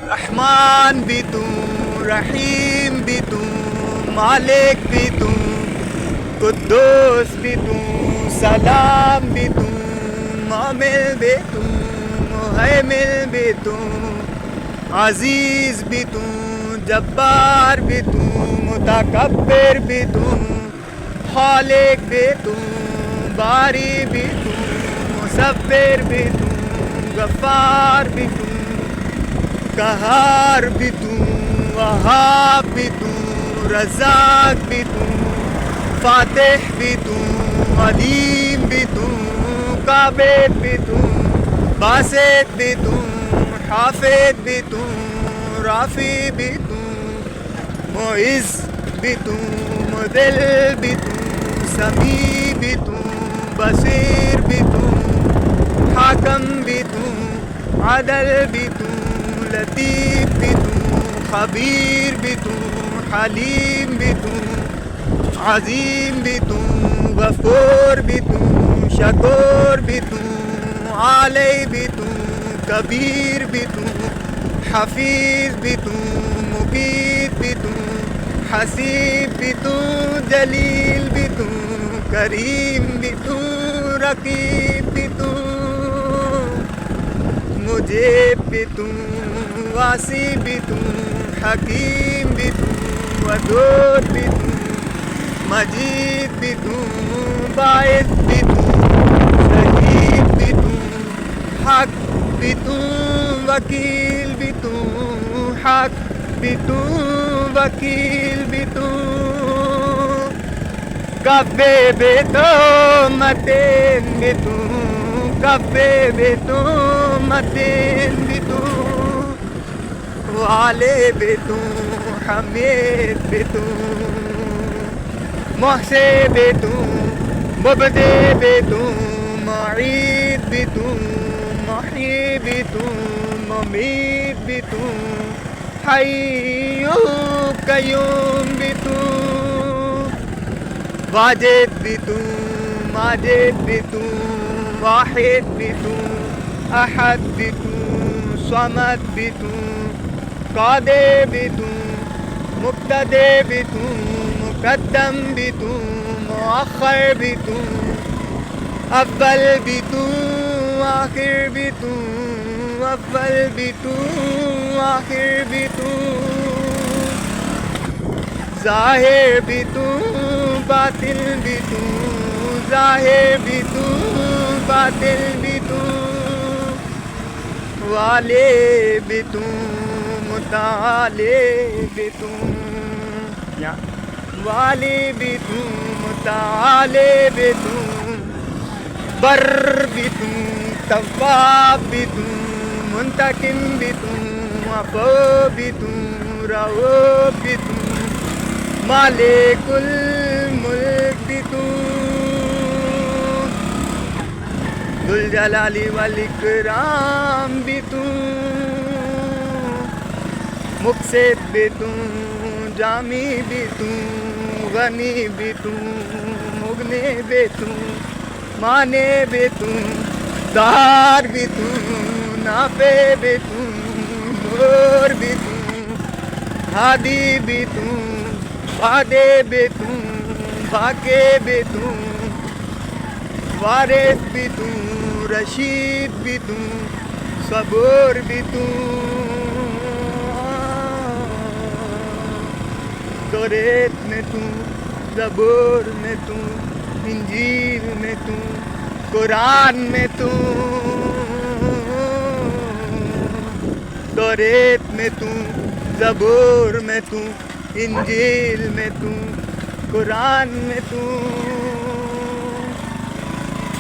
رحمان بھی تو، رحیم بھی تو، مالک بھی تو، قدوس بھی تو، سلام بھی تو، مومن بھی تو، مہیمن بھی تو، عزیز بھی تو، جبار بھی تو، متکبر بھی تو، خالق بھی تو، باری بھی تو، مصور بھی تو، غفار بھی تو، قہار بھی تو، وہاب بھی تو، رزاق بھی تو، فاتح بھی تو، علیم بھی تو، قابض بھی تو، باسط بھی تو، حافظ بھی تو، رافع بھی تو، معز بھی تو، مذل بھی تو، سمیع بھی تو، بصیر بھی تو، حاکم بھی تو، عدل بھی تو، لطیف بھی تو، خبیر بھی تو، حلیم بھی تو، عظیم بھی تو، غفور بھی تو، شکور بھی تو، عالی بھی تو، کبیر بھی تو، حفیظ بھی تو، مقیت بھی تو، حسیب بھی تو، جلیل بھی تو، کریم بھی تو، رقیب بھی تو، مجیب بھی تو، واسی بھی تو، حکیم بھی تو، ودود بھی تو، مجید بھی تو، باعث بھی تو، شہید بھی تو، حق بھی تو، وکیل بھی تو، حق بھی تو، وکیل بھی تو، کبے بھی تو، متین بھی تو، کبے بھی تو، متین بھی تو، والے بھی تو، حمید بھی تو، محسے بھی تو، مبدے بھی تو، معید بھی تو، محیی بھی تو، ممیت بھی تو، حی قیوم بھی تو، واجد بھی تو، ماجد بھی تو، واحد بھی تو، احد بھی تو، صمد بھی تو، قادر بھی تو، مبتدی بھی تو، مقدم بھی تو، مؤخر بھی تو، اول بھی تو، آخر بھی تو، اول بھی تو، آخر بھی تو، ظاہر بھی تو، باطن بھی تو، ظاہر بھی تو، باطن بھی تو، والے بھی تو، متعالے بھی تو، والی بھی تو، متعالے بھی تو، بر بھی تو، تواب بھی تو، منتقم بھی تو، عفو بھی تو، رؤوف بھی تو، مالک الملک بھی تو، ذوالجلال والاکرام بھی تو، مقسط بھی تو، جامی بھی تو، غنی بھی تو، مغنی بھی تو، مانے بھی تو، دار بھی تو، نافع بھی تو، نور بھی تو، ہادی بھی تو، وعدے بھی تو، باقی بھی تو، وارث بھی تو، رشید بھی تو، صبور بھی تو، توریت میں تو، زبور میں تو، انجیل میں تو، قرآن میں تو، توریت میں تو، زبور میں تو، انجیل میں تو، قرآن میں تو،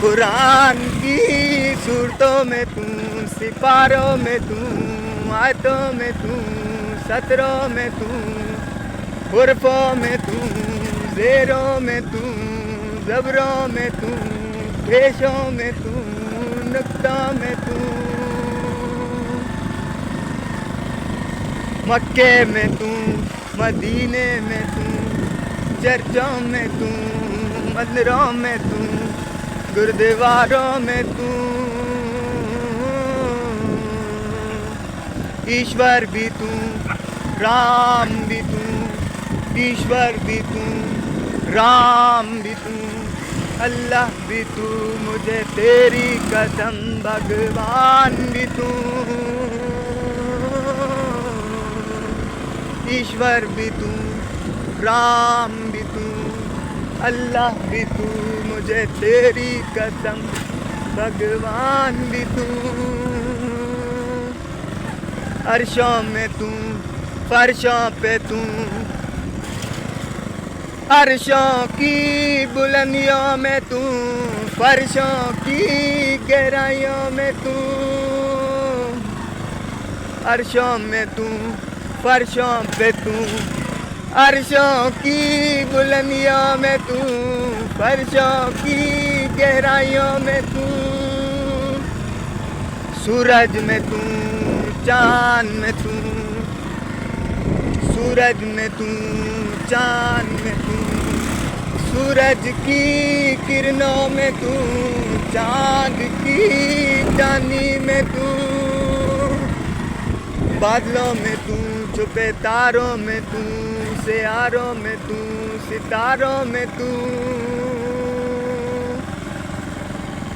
قرآن کی صورتوں میں تو، سپاروں میں تو، آیتوں میں تو، سطروں میں تو، حرفوں میں تو، زیروں میں تو، زبروں میں تو، پیشوں میں تو، نقطوں میں تو، مکے میں تو، مدینے میں تو، چرچوں میں تو، مندروں میں تو، گردواروں میں تو، ایشور بھی تو، رام بھی تو، ایشور بھی تو، رام بھی تو، اللہ بھی تو، مجھے تیری قسم بھگوان بھی تو، ایشور بھی تو، رام بھی تو، اللہ بھی تو، مجھے تیری قسم بھگوان بھی تو، عرشوں میں تو، فرشوں پہ تو، عرشوں کی بلندیوں میں تو، فرشوں کی گہرائیوں میں تو، عرشوں میں تو، فرشوں پہ تو، عرشوں کی بلندیوں میں تو، فرشوں کی گہرائیوں میں تو، سورج میں تو، چاند میں تو، سورج میں تو، چاند میں تو، سورج کی کرنوں میں تو، چاند کی چاندنی میں تو، بادلوں میں تو، چھپے تاروں میں تو، سیاروں میں تو، ستاروں میں تو،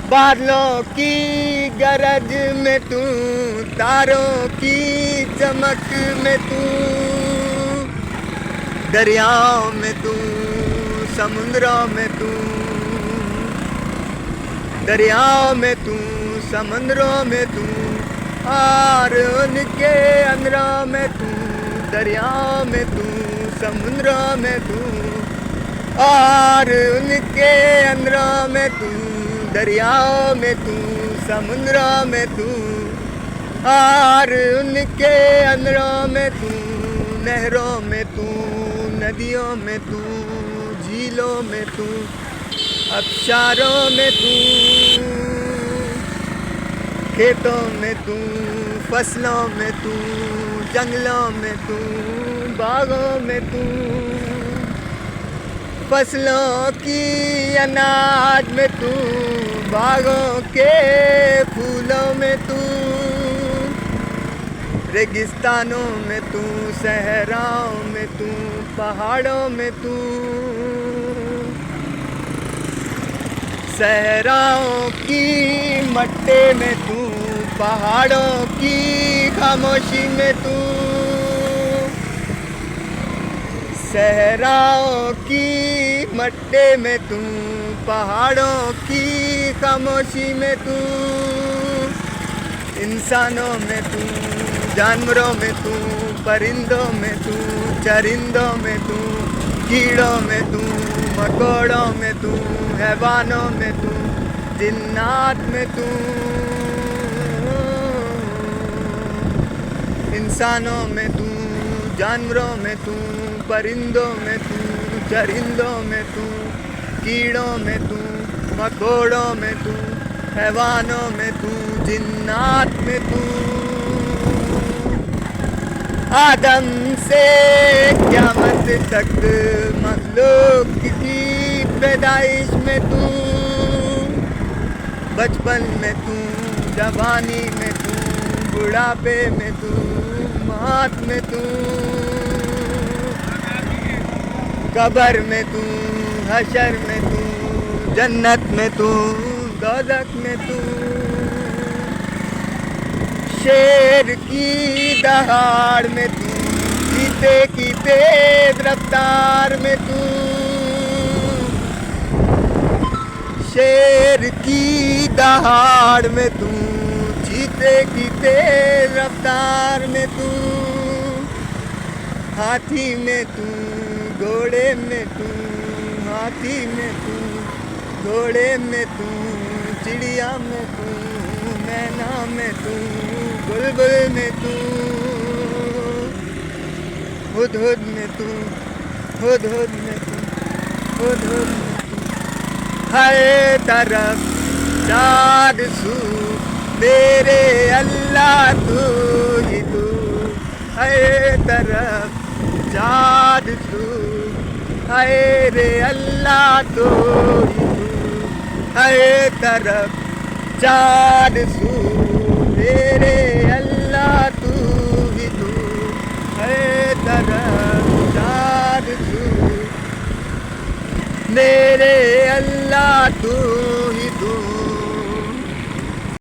بادلوں کی گرج میں تو، تاروں کی چمک میں تو، دریاؤں میں تو، سمندروں میں تو، دریاؤں میں تو، سمندروں میں تو، اور ان کے اندروں میں تو، دریاؤں میں تو، سمندروں میں تو، اور ان کے اندروں میں تو، دریاؤں میں تو، سمندروں میں تو، اور ان کے اندروں میں تو، نہروں میں تو، ندیوں میں تو، جھیلوں میں تو، آبشاروں میں تو، کھیتوں میں تو، فصلوں میں تو، جنگلوں میں تو، باغوں میں تو، فصلوں کی اناج میں تو، باغوں کے پھولوں میں تو، ریگستانوں میں تو، صحراؤں میں تو، پہاڑوں میں تو، صحراؤں کی مٹی میں تو، پہاڑوں کی خاموشی میں تو، صحراؤں کی مٹی میں تو، پہاڑوں کی خاموشی میں تو، انسانوں میں تو، جانوروں میں تو، پرندوں میں تو، چرندوں میں تو، کیڑوں میں تو، مکوڑوں میں تو، حیوانوں میں تو، جنات میں تو، انسانوں میں تو، جانوروں میں تو، پرندوں میں تو، چرندوں میں تو، کیڑوں میں تو، مکوڑوں میں تو، حیوانوں میں تو، جنات میں تو، آدم سے قیامت تک مخلوق کی پیدائش میں تو، بچپن میں تو، جوانی میں تو، بڑھاپے میں تو، موت میں تو، قبر میں تو، حشر میں تو، جنت میں تو، دوزخ میں تو، شیر کی دہاڑ میں تو، چیتے کی تیز رفتار میں تو، شیر کی دہاڑ میں تو، چیتے کی تیز رفتار میں تو، ہاتھی میں تو، گھوڑے میں تو، ہاتھی میں تو، گھوڑے میں تو، چڑیا میں تو، مینا میں تو، بلبل میں تو، ہدہد میں تو، ہدہد میں تو، ہدہد میں تو، ہر طرف چار سو میرے اللہ تو ہی تو، ہر طرف چار سو رے اللہ تو ہی تو، ہر طرف چار سو میرے اللہ تو میرے اللہ تو